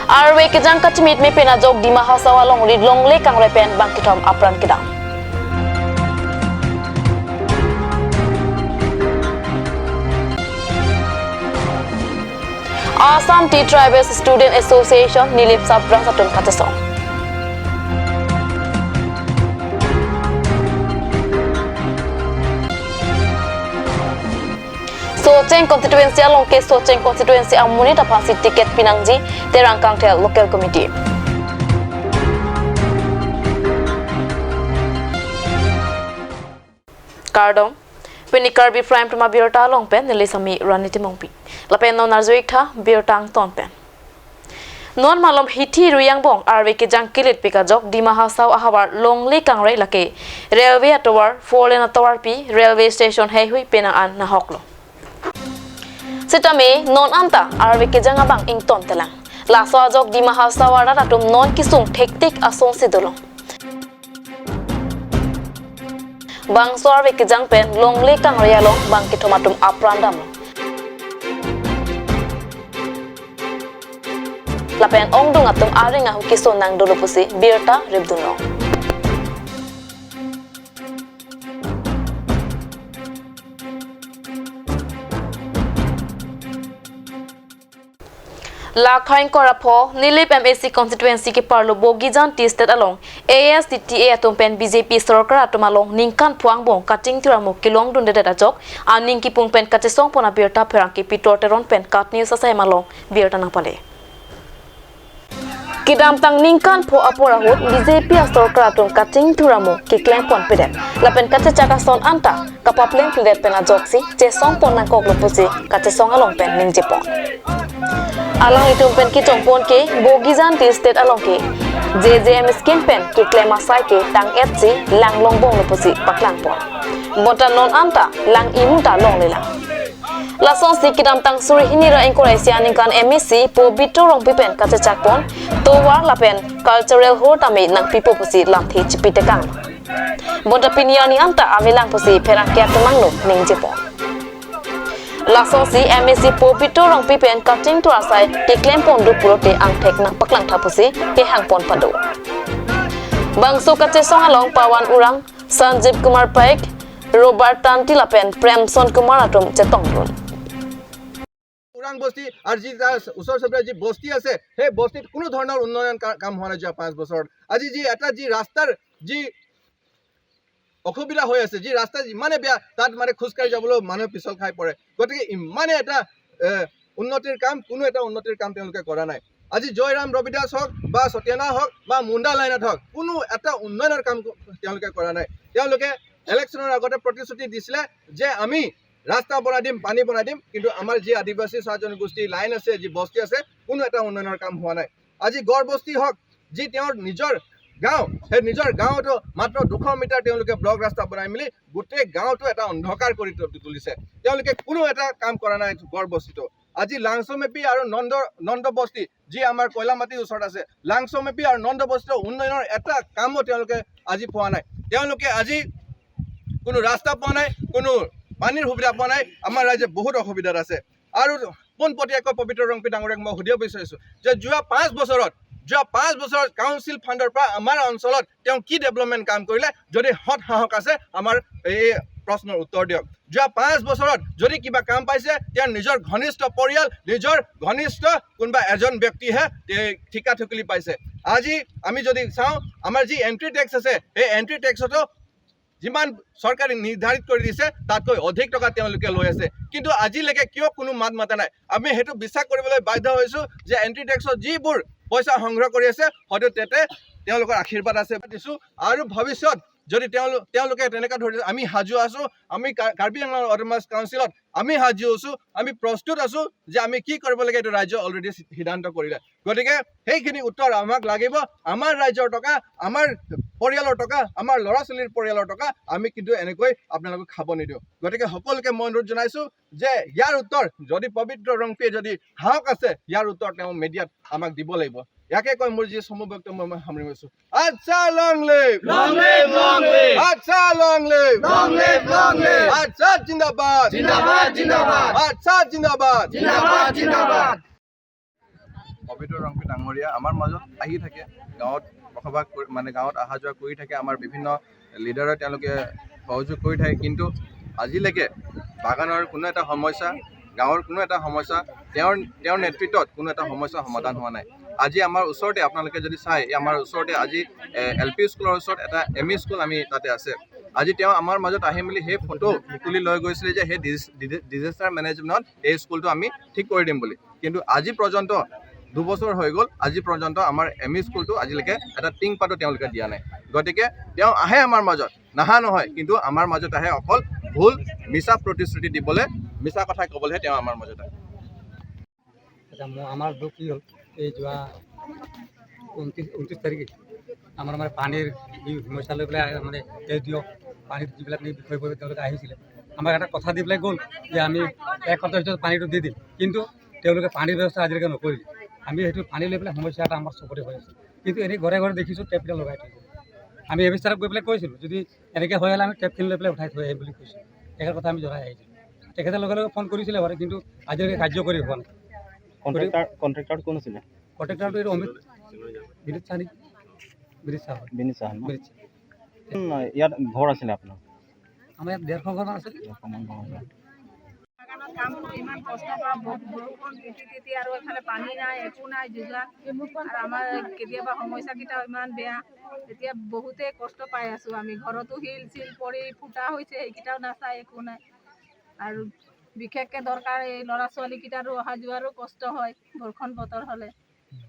Arwe kejang kacimit me pena jog di mahasawa long rid long le kang repen bang kitom apran kedang. Assam Tea Tribes Student Association nilip sabrang satun katesong. Soceng konstituensi along ke Soceng konstituensi amuni tapasi tiket pinangji terang kangtel local committee. Kardong Penikar bi prime tuma biota long pen nilisami raniti mongpi. Lapen non arzuik tha biotang ton pen. Non malom hiti ruyang bong arwe ke jang kilit pika jok di mahasaw ahawar long le kang rei lake railway atowar four lane atowar pi railway station hei hui pena an na hoklo. Sitame non anta arwe ke jang abang ing ton telang. Laso jok di mahasaw ara ratum non kisung tektik asong sidolong. Bang suar we kejang pen long le kang ria long bang kitomatum aprandam. Lapen ong dung atum aring ahu kison nang dulu pusi birta ribduno. Lakhain korapo nilip MAC constituency ke parlo bogijan tistet along ASDTA atum pen BJP sarkar atum along ningkan puang bong kating tiramo kilong dun deda jok aning ki pung pen katesong pona birta perang ki pitor teron pen katni sasai malong birta nang pale kidam tang ningkan po apora hut BJP sarkar atum kating tiramo ki kleng pon pede lapen kache chaka son anta kapapleng pilet pen ajoksi che song pon nang kok lopusi katesong along pen ningjepon along itu pen ki chongpon ke bogijan ti state along ke JJM skin pen ki klema sai ke tang etsi lang long bong lopusi paklang pon bota non anta lang imuta long lela la son si kidam tang suri hinira encourage kan MSC po bito rong pipen ka chakpon to war la pen cultural hotame nang pipo pusi lam thi chipite kang bota piniani anta amelang pusi perang kya temangno ning jepon Lasong si MSC po pito rong pipen cutting to asai ke klem pon du purote ang tek nang paklang thapusi ke hang pon pado. Bangso kache song along pawan urang Sanjeev Kumar Paik Robert Tanti lapen Premson Kumar atom chetong run. Urang bosti ar ji usor sabra ji bosti ase he bosti কোনো ধৰণৰ উন্নয়ন কাম হোৱা নাই 5 বছৰ আজি ji এটা ji ৰাস্তাৰ ji অসুবিধা হৈ আছে যি ৰাস্তা ইমানে বেয়া তাত মানে খুজকাই যাবলৈ মানুহ পিছল খাই পৰে গতিকে ইমানে এটা উন্নতিৰ কাম কোনো এটা উন্নতিৰ কাম তেওঁলোকে কৰা নাই আজি জয়ৰাম ৰবিদাস হক বা সত্যনা হক বা মুণ্ডা লাইনত হক কোনো এটা উন্নয়নৰ কাম তেওঁলোকে কৰা নাই তেওঁলোকে ইলেকশ্যনৰ আগতে প্ৰতিশ্ৰুতি দিছিলে যে আমি ৰাস্তা বনাই দিম পানী বনাই দিম কিন্তু আমাৰ যি আদিবাসী জনগোষ্ঠী লাইন আছে যি বস্তি আছে কোনো এটা উন্নয়নৰ কাম হোৱা নাই আজি গড় বস্তি হক যি তেওঁৰ নিজৰ গাঁও সেই নিজৰ গাঁৱটো মাত্ৰ 200 মিটাৰ তেওঁলোকে ব্লক ৰাস্তা বনাই মিলি গোটেই গাঁৱটো এটা অন্ধকাৰ কৰি তুলিছে তেওঁলোকে কোনো এটা কাম কৰা নাই গড় বস্তিটো আজি লাংছমেপি আৰু নন্দ বস্তি যি আমাৰ কয়লামাটিৰ ওচৰত আছে লাংছমেপি আৰু নন্দ বস্তিৰ উন্নয়নৰ এটা কামো তেওঁলোকে আজি পোৱা নাই তেওঁলোকে আজি কোনো ৰাস্তা পোৱা নাই কোনো পানীৰ সুবিধা পোৱা নাই আমাৰ ৰাজ্যে বহুত অসুবিধাত আছে আৰু পোনপটীয়াকৈ পবিত্ৰ ৰংপি ডাঙৰীয়াক মই সুধিব বিচাৰিছো যে যোৱা 5 বছৰত কাউন্সিল ফাণ্ডৰ পৰা আমাৰ অঞ্চলত তেওঁ কি ডেভেলপমেণ্ট কাম কৰিলে যদি হট হাহক আছে আমাৰ এই প্ৰশ্নৰ উত্তৰ দিয়ক যোৱা 5 বছৰত যদি কিবা কাম পাইছে তেওঁ নিজৰ ঘনিষ্ঠ পৰিয়াল নিজৰ ঘনিষ্ঠ কোনবা এজন ব্যক্তিহে ঠিকা ঠুকলি পাইছে আজি আমি যদি চাওঁ আমাৰ যি এন্ট্ৰি টেক্স আছে এই এন্ট্ৰি টেক্সটো যিমান সরকারে নির্ধারিত করে দিছে তাতকৈ অধিক টাকা তেওঁলোকে লৈ আছে কিন্তু আজিলৈকে কিয় কোনো মাত মাতা নাই আমি হেতু বিশ্বাস কৰিবলৈ বাধ্য হৈছো যে এন্ট্ৰি টেক্সৰ যিবোৰ পইচা সংগ্ৰহ কৰি আছে হয়তো তেতে তেওঁলোকৰ আশীৰ্বাদ আছে দিছো আৰু ভৱিষ্যত যদি তেওঁলোকে তেনেকা ধৰি আমি হাজু আছো আমি কাৰ্বি আংলং অটোনমাস কাউন্সিলত আমি হাজু আছো আমি প্ৰস্তুত আছো যে আমি কি কৰিব লাগে এটো ৰাজ্য অলৰেডি সিদ্ধান্ত কৰিলে গতিকে সেইখিনি উত্তৰ আমাক লাগিব আমাৰ ৰাজ্যৰ টকা আমাৰ পৰিয়ালৰ টকা আমাৰ লৰা ছোৱালীৰ পৰিয়ালৰ টকা আমি কিন্তু এনেকৈ আপোনালোকক খাব নিদিও গতিকে সকলোকে মই অনুৰোধ জনাইছো যে ইয়াৰ উত্তৰ যদি পবিত্ৰ ৰংপিয়ে যদি হাওক আছে ইয়াৰ উত্তৰ তেওঁ মিডিয়াত আমাক দিব লাগিব ইয়াকে কয় মোৰ যি সমূহ বক্তব্য মই সামৰি লৈছো আচ্ছা লং লিভ আচ্ছা লং লিভ আচ্ছা জিন্দাবাদ আচ্ছা জিন্দাবাদ পবিত্ৰ ৰংপি ডাঙৰীয়া আমাৰ মাজত আহি থাকে গাঁৱত বসবাস মানে গাঁৱত অহা যোৱা কৰি থাকে আমাৰ বিভিন্ন লিডাৰে তেওঁলোকে সহযোগ কৰি থাকে কিন্তু আজিলৈকে বাগানৰ কোনো এটা সমস্যা গাঁৱৰ কোনো এটা সমস্যা তেওঁৰ নেতৃত্বত কোনো এটা সমস্যা সমাধান হোৱা নাই আজি আমাৰ ওচৰতে আপোনালোকে যদি চাই আমাৰ ওচৰতে আজি LP স্কুলৰ ওচৰত এটা ME স্কুল আমি তাতে আছে আজি তেওঁ আমাৰ মাজত আহি মেলি সেই ফটো তুলি লৈ গৈছিলে যে সেই ডিজাষ্টাৰ মেনেজমেণ্টত এই স্কুলটো আমি ঠিক কৰি দিম বুলি কিন্তু আজি পৰ্যন্ত 2 বছৰ হৈ গ'ল আজি পৰ্যন্ত আমাৰ ME স্কুলটো আজিলৈকে এটা টিং পাতো তেওঁলোকে দিয়া নাই গতিকে তেওঁ আহে আমাৰ মাজত নাহা নহয় কিন্তু আমাৰ মাজত আহে অকল ভুল মিছা প্ৰতিশ্ৰুতি দিবলৈ মিছা কথা ক'বলৈহে তেওঁ আমাৰ মাজত আহে আমাৰ দুঃখ কি হল এই যোৱা 29 তাৰিখে আমাৰ মানে পানীৰ সমস্যা লৈ পেলাই মানে এই দিয়ক পানীৰ যিবিলাক বিষয়বোৰ তেওঁলোকে আহিছিলে আমাক এটা কথা দি পেলাই গ'ল যে আমি 1 সপ্তাহৰ ভিতৰত পানীটো দি দিম কিন্তু তেওঁলোকে পানীৰ ব্যৱস্থা আজিলৈকে নকৰিলে আমি সেইটো পানী লৈ পেলাই সমস্যা এটা আমাৰ চবতে হৈ আছে কিন্তু এনেই ঘৰে ঘৰে দেখিছোঁ টেপকেইটা লগাই থৈছে আমি এই বিচাৰক গৈ পেলাই কৈছিলোঁ যদি এনেকৈ হৈ হ'লে আমি টেপখিনি লৈ পেলাই উঠাই থৈ আহিম বুলি কৈছোঁ তেখেতৰ কথা আমি জনাই আহিছিলোঁ তেখেতে লগে লগে ফোন কৰিছিলে বাৰু কিন্তু আজিলৈকে কাৰ্যকৰী হোৱা নাই কন্ট্ৰাক্টৰ কোন ছিল কন্ট্ৰাক্টৰটো এইটো অমিত বিনীত চাহ নেকি বিনীত চাহ হয় বিনীত চাহ বিনীত চাহ ইয়াত ঘৰ আছিলে আপোনাৰ আমাৰ ইয়াত 150 ঘৰমান আছে বাগানত কাম কৰি ইমান কষ্ট কৰা বৰষুণ তিতি আৰু এফালে পানী নাই একো নাই যোগান আৰু আমাৰ কেতিয়াবা সমস্যাকেইটাও ইমান বেয়া এতিয়া বহুতে কষ্ট পাই আছোঁ আমি ঘৰতো শিল চিল পৰি ফুটা হৈছে সেইকেইটাও নাচাই একো নাই আৰু বিশেষকৈ দৰকাৰ এই ল'ৰা ছোৱালীকেইটাৰো অহা যোৱাৰো কষ্ট হয় বৰষুণ বতৰ হ'লে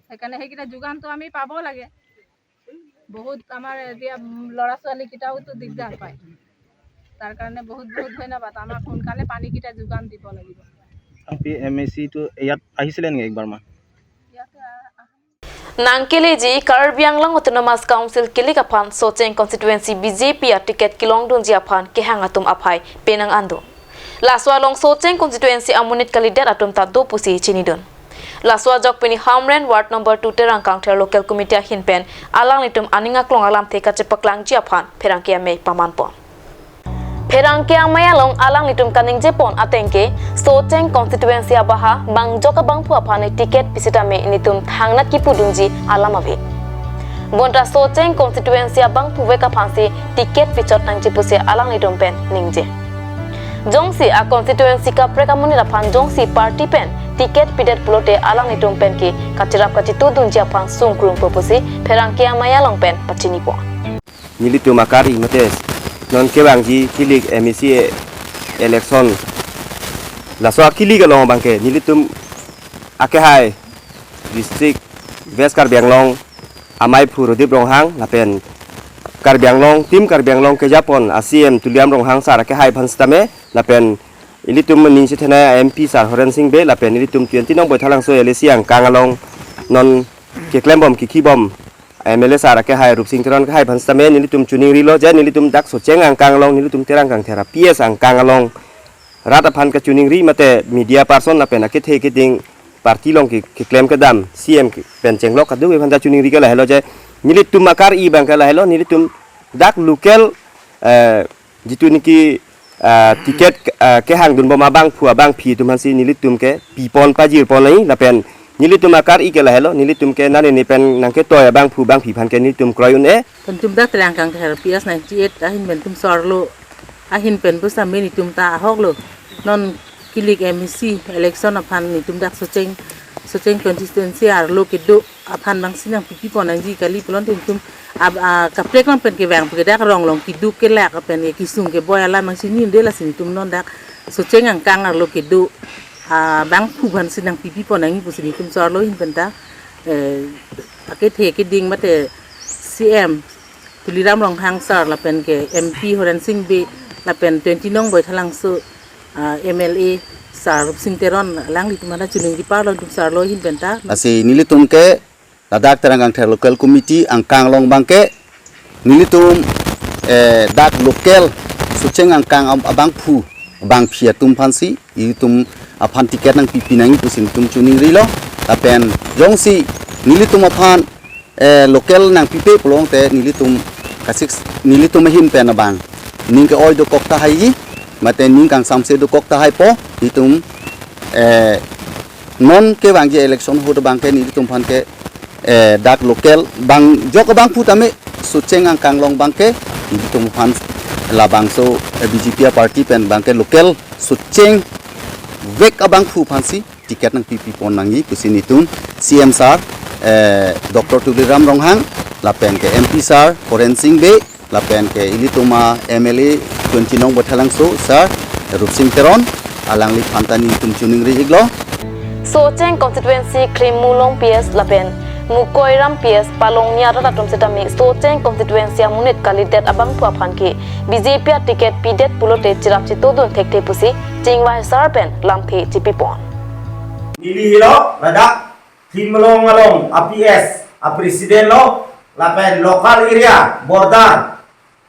সেইকাৰণে সেইকেইটা যোগানটো আমি পাব লাগে বহুত আমাৰ এতিয়া ল'ৰা ছোৱালীকেইটাওতো দিগদাৰ পায় তাৰ কাৰণে বহুত বহুত ধন্যবাদ আমাক সোনকালে পানীকেইটা যোগান দিব লাগিব MAC তো ইয়াত আহিছিলে নেকি একবাৰমান Nangkeleji Karbi Anglang Autonomous Council Kilik Aphan Socheng Constituency BJP tiket Kilong Dunji Aphan Kehangatum Aphai Penang Ando Laswa Long Socheng Constituency Amunit Kalidet Atum Tado Pusi Chinidon Laswa Jok Pini Hamren Ward number 2 Terang Counter Local Committee Hinpen Alang Litum Aninga Klong Alam Teka Cepaklang Ji Aphan Perangkia Mei Pamanpon Perangkia Mayalong Alang Litum Kaning Jepon Atengke Socheng Constituency Abaha Bang Joka Bang Pu Aphan tiket Pisita Me Nitum Thangna Kipudunji Alamavi Bonta Socheng Constituency Abang Pu Weka Phansi tiket Pichot Nang Jipuse Alang Litum Pen Ningje Jongsi a constituency ka prekamuni raphan Jongsi party pen tiket pidet pulote alang nitum pen ki kachirap kachitu dunjia phang sungkrung proposi Perangkia Mayalong pen pachini po Nilitu makari mates non kebangji kilik MAC election laso kilik along bangke nilitum akehai district West Karbi Anglong amai phurodip ronghang lapen Karbi Anglong tim Karbi Anglong ke Japon ACM tuliam ronghang sar akehai phanstame lapen ilitum ning sithena MP sar Horen Singh be lapen ilitum 20 nong boithalang so elesiang kangalong non keklembom kikibom MLA sar akehai Rup Singh Teron kahai phanstame ilitum chuning rilo ja ilitum dak Socheng ang kangalong ilitum terang kang thera PS ang kangalong rata phan ka chuning ri mate media person lapen akethe keding parti long ki claim kedam CM penceng lok kadu phanda chuning ri ka lahelo je nilitum makar I bangka lahelo nilitum dak local jitu niki tiket ke hang dun boma bang phua bang phi tum hansi nilitum ke pipon pajir polai lapen nilitum akar I ke lahelo nilitum ke nani ni pen nangke toy bang phu bang phi phan ke nilitum kroyun e Tentum dak terang kang PS 98 ahin bentum sorlo ahin pen pusa meni tum ta hoklo non kilik MAC election aphan ni tum dak Socheng constituency ar lo kedo aphan bang sinang pipi ponang ji kali pelon tum kaplek lang pen ke bang ke dak rong long kidu ke lak pen ke kisung ke boy ala mang sini de la sini tum non dak Socheng ang kang ar lo kedo bang phu ban sinang pipi ponang ni pusini tum sorlo hin penta ake the ke ding mate CM tuliram rong hang sar la pen ke MP Horen Singh be la pen 20 nong boy thalang so MLA sar Rup Singh Teron lang li tumana chuning di parlon tum sar lo hin benta asi nilitum ke ladak terang ang local committee ang kanglong bangke nilitum dak local Socheng ang kang abang phu bang phia tum phansi ilitum aphan tiket nang pipinangi pusin tum chuning rilo tapen jongsi nilitum aphan local nang pipe polong te nilitum kasik nilitum hin pen abang ning ke oi do kokta hai mate ning kang samse do kokta hai po hitum non ke bang je election hut bang ke ni tumpan ke dak local bang jok bang putame suceng ang kanglong bang ke ni tumpan la bang so BJP party pen bang ke local suceng wek abang pu pansi tiket nang PP pon nangi pusini tum CM sar Dr. Tuliram Ronghang lapen ke MP sar Koren Singh be lapen ke ilituma MLA 29 Bothalang so sar Rupsing Teron alangli phantani tum chuning ri iglo Socheng constituency Krimulong PS lapen Mukoiram PS Palong Nya Rata Tum Setami Socheng constituency Munit Kalidet Abang Pua Phanki BJP ticket pidet pulote chirap chitodun thekte pusi Chingwa Sarpen Lampi Tipipon Nili hilo ladak Krimulong along APS a president lo lapen local area border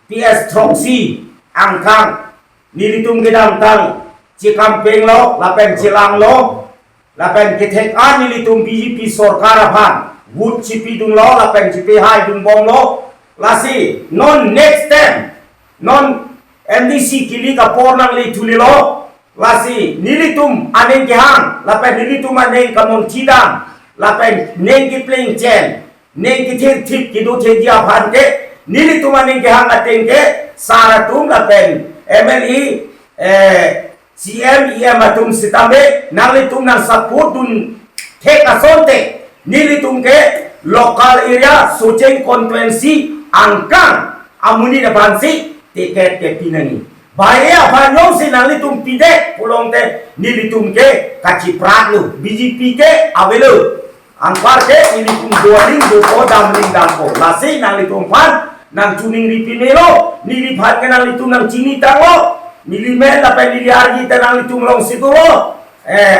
PS Trongsi Angkang Nilitum gedam tang Cikampeng lo lapen Cilang lo lapen ketek an nilitum BJP Sorkar aphan Wood cipi dung lo lapen cipi hai dung bom lo lasi non next time non MDC kili ka pornang li tuli lo lasi nilitum aneng kehang lapen nilitum aneng kamon kidang lapen neng ki playing chen neng ki thir thip ki do the dia phan ke nilitum aneng kehang ateng ke saratum lapen MLE CM atum sitame nalitum nang support dun thek asonte nilitum ke local area Socheng constituency Angkang amuni na bansi tiket ke pinani bahaya banyo si nalitum pide pulong te nilitum ke kaciprat lu BJP ke avelo angkar ke nilitum boarding do damling dampo lasi nalitum pan nang tuning ripinelo niliphat ke nalitum nang cini tango nilimen lapen niliargi tanang litum long situlo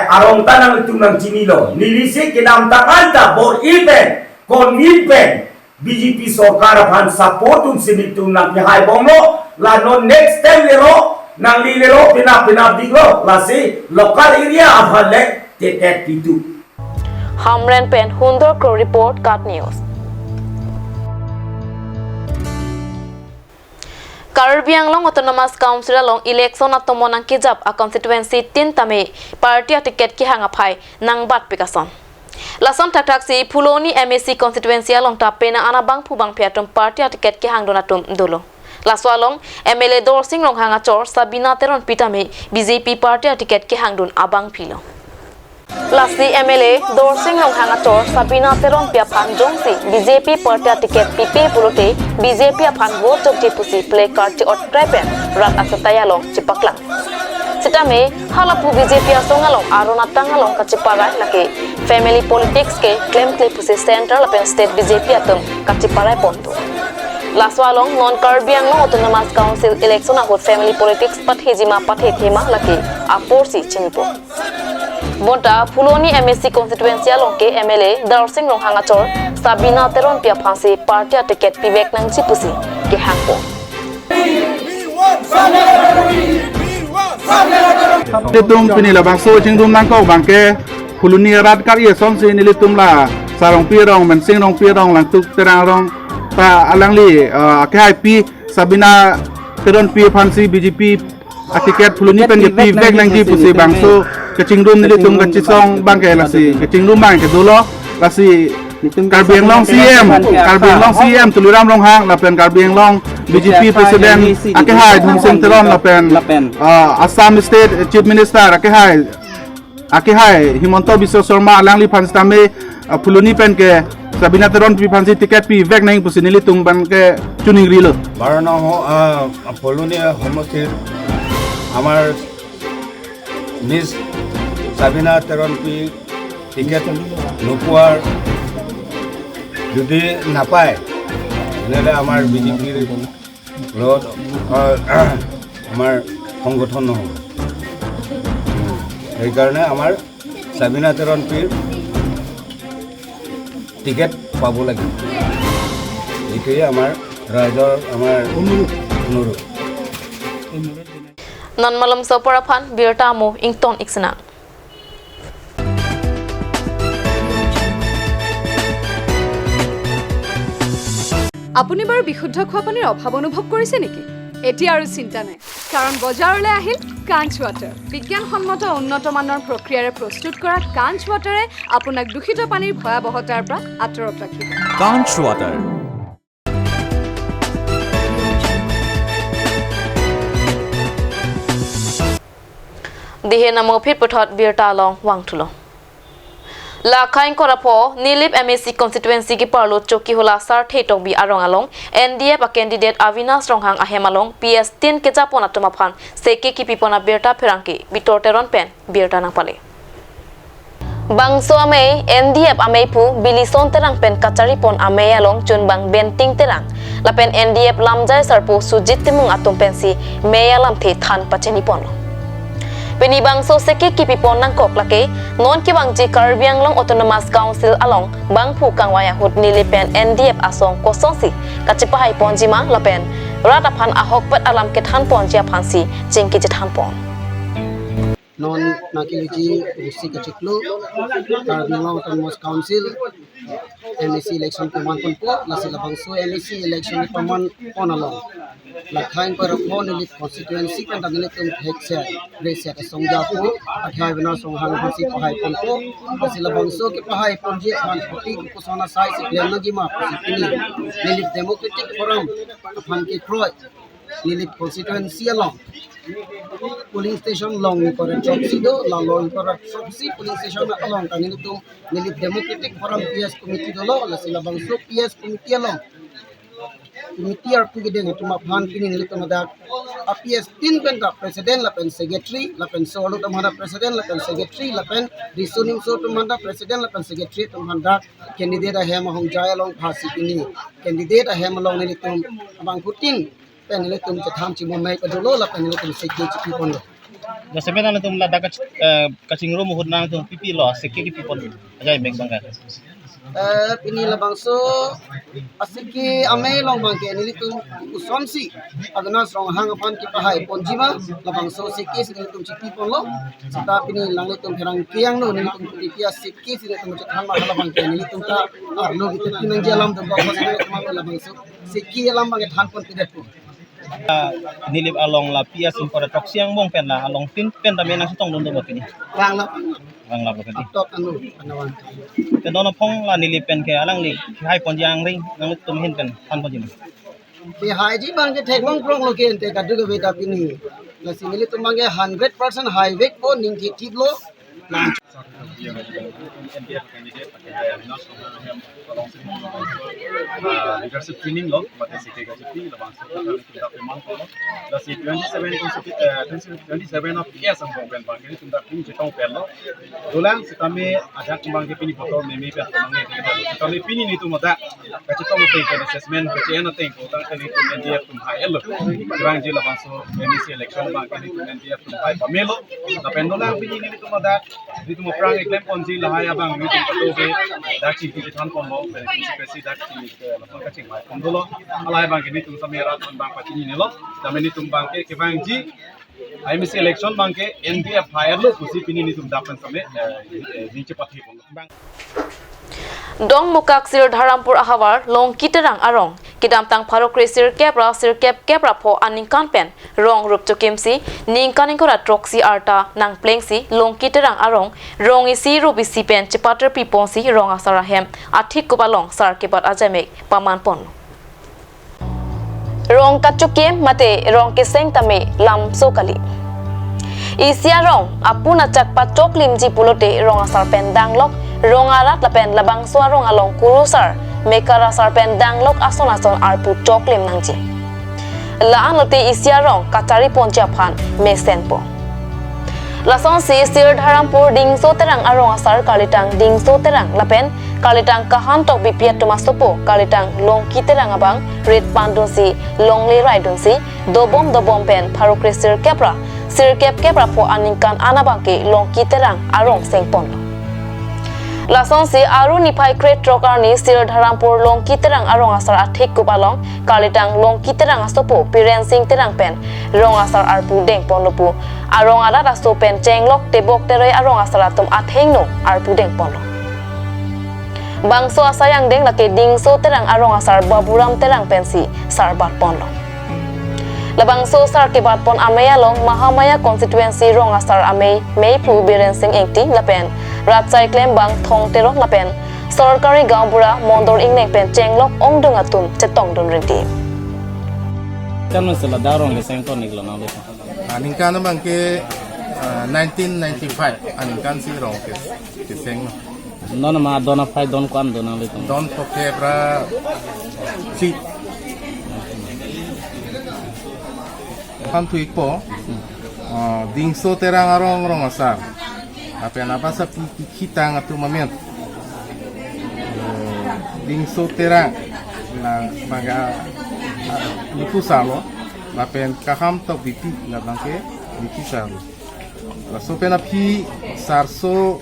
arong tanang litum nang cinilo nilisi kinam takanta bor ipen konvipen BJP Sorkar aphan supportum sinitum nang pihai bomo la non next time lelo nang lilelo pinap diglo lasi local area aphan le tiket pitu Hamren Pen Hundor Crow Report Cut News Karbi Anglong Autonomous Council along election atomonang kijap a constituency tin tame party ticket ki hanga phai nang bat pikason lason taktak si Phuloni MAC constituency along tapena anabang phubang phiatum party ticket ki hang donatum dolo laswalong MLA Dor Singh Rong hanga chor Sabina Teron pitame BJP party ticket ki hang don abang philo Lasi MLA Dor Singh Rong hanga chor Sabina Teron pia phan jongsi BJP party ticket PP pulote BJP aphan vote jokti pusi play card ti otrepen rat asataya long chipaklang sitame halapu BJP asongalong arona tangalong kachiparai lake family politics ke claim clip pusi central apen state BJP atum kachiparai ponto laswalong non Karbiang long autonomous council election ahot family politics pathejima pathethema lake aporsi chinipo Bonta Phuloni MAC constituency along ke MLA Dor Singh Rong hanga chor Sabina Teron pia phansi party ticket pibek nang chipusi ke hangpo Litum pinila bang so chingdum nang ko bangke Phuloni rat karye som se nilitum la sarong pirong men sing rong pirong lang tuk terang rong ta alangli kai pi Sabina Teron pi phansi BJP tiket Phuloni pen ke pibek nang chipusi bang so kecingdum nilitum kecisong bangke lasi kecingdum bang ke dolo lasi Karbiang long CM Tuliram Rong hang lapen Karbiang long BJP president akehai Dhum Singh Teron lapen Assam state chief minister akehai Himonto Biswa Sharma alangli phanstame Phuloni pen ke Sabina Teron pi phansi ticket pi vek nang pusi nilitum bangke tuning rilo barana ho Phuloni homokir amar Miss Sabina Teron pi tiket nupuar যদি নাপায় তাহলে আমার বিজেপির লগত আমার সংগঠন নহব সেইকাৰণে আমাৰ সাবিনা তেৰণ পিৰ টিকেট পাব লাগিব এইটোৱে আমাৰ ৰাইজৰ আমাৰ অনুৰোধ Nonmalum Soporaphan Birtamo Ington Iksana আপুনি বাৰু বিশুদ্ধ খোৱা পানীৰ অভাৱ অনুভৱ কৰিছে নেকি এতিয়া আৰু চিন্তা নাই কাৰণ বজাৰলৈ আহিল কাঞ্চ ৱাটাৰ। বিজ্ঞানসন্মত উন্নত মানৰ প্ৰক্ৰিয়াৰে প্ৰস্তুত কৰা কাঞ্চ ৱাটাৰে আপোনাক দূষিত পানীৰ ভয়াৱহতাৰ পৰা আঁতৰত ৰাখিব। কাঞ্চ water. Dihe namo phit puthot birta long wang thulo. La khain korapo Nilip MSC constituency ki parlo choki hola sar thetok bi arong along NDF a candidate Avinash Ronghang ahemalong PS 10 ke japona tuma phan seke ki pipona birta pherangki bitor teron pen birta nang pale. Bangso ame NDF ame pu bilison terang pen kachari pon ame along chun bang benting terang la pen NDF lamjai sarpo sujit timung atom pensi meyalam the than pacheni pon. Peni bangso seke kipi pon nang kok lake non ki bang ji Karbi Anglong Autonomous Council along bang phu kangwaya hut nilipen NDF asong kosongsi kachipahai pon jima lapen rataphan ahok pat alam ke than pon jia phansi jengki je than pon non nakiliji usi kachiklu Karbi Anglong Autonomous Council MEC election peman pon po lasila bangso MEC election peman pon along lakhain ko rapon ni constituency kan dangile tum hekse reset songja ko athai bina songhang basi pahai pon ko lasila bangso ke pahai pon je man poti ko sona sai se plan gi ma pini Nilip Democratic Forum aphan ke kroi Nilip constituency along polling station long ni kore chopsi do la long kore chopsi polling station along kan ni tum Nilip Democratic Forum PS committee do lo lasila bangso PS committee along committee ar pigi deng tuma phan pini ni tuma da PS 3 penta president la pen secretary la pen solo tumhara president la pen secretary la pen risunim so tumhara president la pen secretary tumhara candidate a hem hong jaya long phasi pini candidate a hem long ni tum abang putin pen ni tum chatham chi mon mai padulo la pen ni tum secretary chi pon lo da sebenarnya tum la da kaching ro muhut nang tum pipi lo secretary pi pon ajai beng bangga pini la bangso asiki ame long bangke ni tum usomsi agna song hang pan ki pahai ponjima la bangso sikki si tum chiki pon lo sita pini lang tum herang kiang no ni tum pipia sikki si tum chan ma la bangke ni tum ta arlo git pinang jalam tum ba tum la bangso sikki alam bangke than pon pidet tu Nilip along la PS impor tok siang bong pen la along pin pen da menang sitong don do bapini rang la bapini tok anu anawan te don phong la nilip pen ke alang li hai pon jang ring nang tum hin pen than pon jim ki hai ji bang ke thek bang prong lo ke ente ka du ge ta pini la singili tum bang 100% high weight ko ning ki tip lo leadership training lo mate sike ga chipi la bang sa ta peman ko la si 27 of years ang bang bang ni tunda pin jetong pelo dolang sitame ajak bang ke pini photo me pe bang ne sitame pini ni tu mata ka chitong te ke assessment ke chen te ko ta ke ni tu NDF tum hai elo bang je la bang so MEC election bang ke ni tu NDF tum hai pamelo la pendola pini ni tu mata ni tu mo prang eklem ponji la hai abang ni tu to ke dak chi ki than kon lo pe si dak chi la ka ching mai kondolo alai bang ke ni tu samera ton bang pa chini ni lo da me ni tum bang ke bang ji IMC election bang ke NDF hire lo kusi pini ni tum dapan same ni che pathi kon bang Dong mukak sir Dharampur ahawar long kiterang arong kidam tang pharokre sir kepra pho aning kan pen rong rup chokimsi ning kaning kora troxi arta nang plengsi long kiterang arong rong isi rubi si pen chipater piponsi rong asara hem athik ko balong sar ke bat ajame paman pon rong kachukem mate rong ke seng tame lam sokali isia rong apuna chakpa choklim ji pulote rong asar pen danglok rongarat lapen labang swa rong along kurusar mekara sarpen danglok ason arpu choklim nangji la anote isia rong kachari poncha phan mesenpo lason si sir Dharampur dingso terang arong asar kalitang dingso terang lapen kalitang kahan tok bipiat tumasopo kalitang long kiterang abang red pandunsi longli raidunsi dobom pen pharokre sir kepra po aningkan anabangke long kiterang arong sengpon Lason si aru nipai kret trokarni sir Dharampur long kiterang arong asar athik kupalong kalitang long kiterang asopo piren sing terang pen rong asar arpu deng ponlopu arong adat aso pen chenglok tebok teroi arong asar atum athengno arpu deng ponlo bangso asayang deng lake dingso terang arong asar baburam terang pensi sarbat ponlo Labang so sar ke bat pon amaya long Mahamaya constituency rong asar amei mei plu biren sing engti lapen ratsai klem bang thong terok lapen sorkari gambura mondor ingneng pen chenglok ongdung atum chetong dun rinti kan masalah darong ke sengkon niklo na lepa Aningkan bang ke 1995 aningkan si rong ke seng non ma dona fai don kwan dona lepa don poke bra si kan tu ikpo dingso terang arong rong asar apa sa kita ngatu mamen dingso terang na maga liku salo lapen kaham to bipi na bangke bipi salo la so pena pi sarso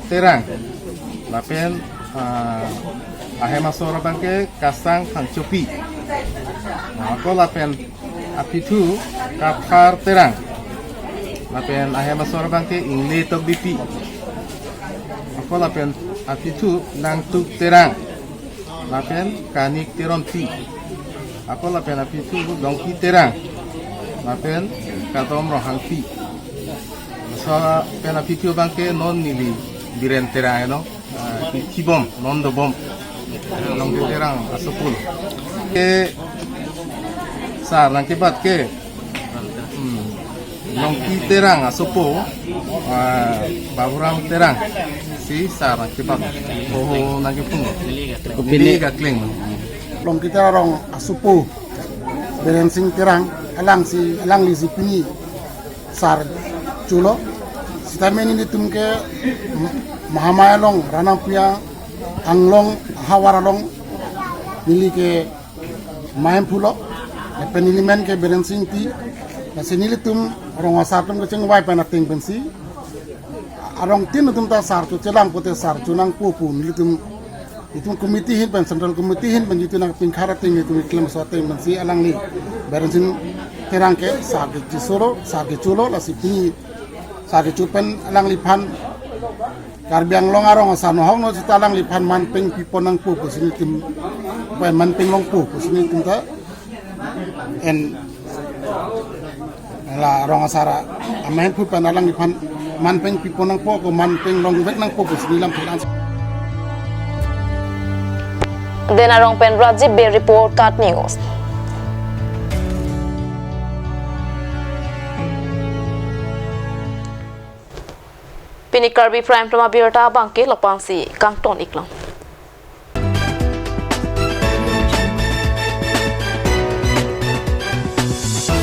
terang lapen ahema sora bangke kasang hanchopi na ko lapen api tu kapar terang lapen ahema sora bangke ingle to bipi ako lapen api tu nang tu terang lapen kanik teronti ako lapen api tu dongki terang lapen katom rohang pi so pen api tu bangke non nili biren terang no kibom non do bom non terang asopul ke sar nang ke bat ke nongki terang asopo baburang terang si sar nang ke bat oh nang ke pung kupini ga kleng long kita rong asupu berensing terang alang li si pini sar chulo sitameni ni tumke Mahamaya long ranang pia anglong hawara long nili ke mahem pulo penili men ke berensing ti nasinili tum rong asar tum ke ceng wai panating pensi arong tin tum ta sar tu celang pote sar chunang pupu nili tum itu komiti hin pen central komiti hin pen itu nang pingkara ting itu iklim sote pensi alang li berensing terang ke sar ke cisoro sar ke chulo la sipi sar ke chupen alang li pan karbiang long arong asano hong no sitalang li pan man ping piponang pupu sini tim pai man ping long pupu sini tum ta en la rong asara amen pu panalang ipan man peng piponang po ko man peng long vet nang po sini lam pilan Denarong pen Rajib Bay report Kat News Pini Karbi Prime Prama Birata Bangke Lapangsi Kangton Iklang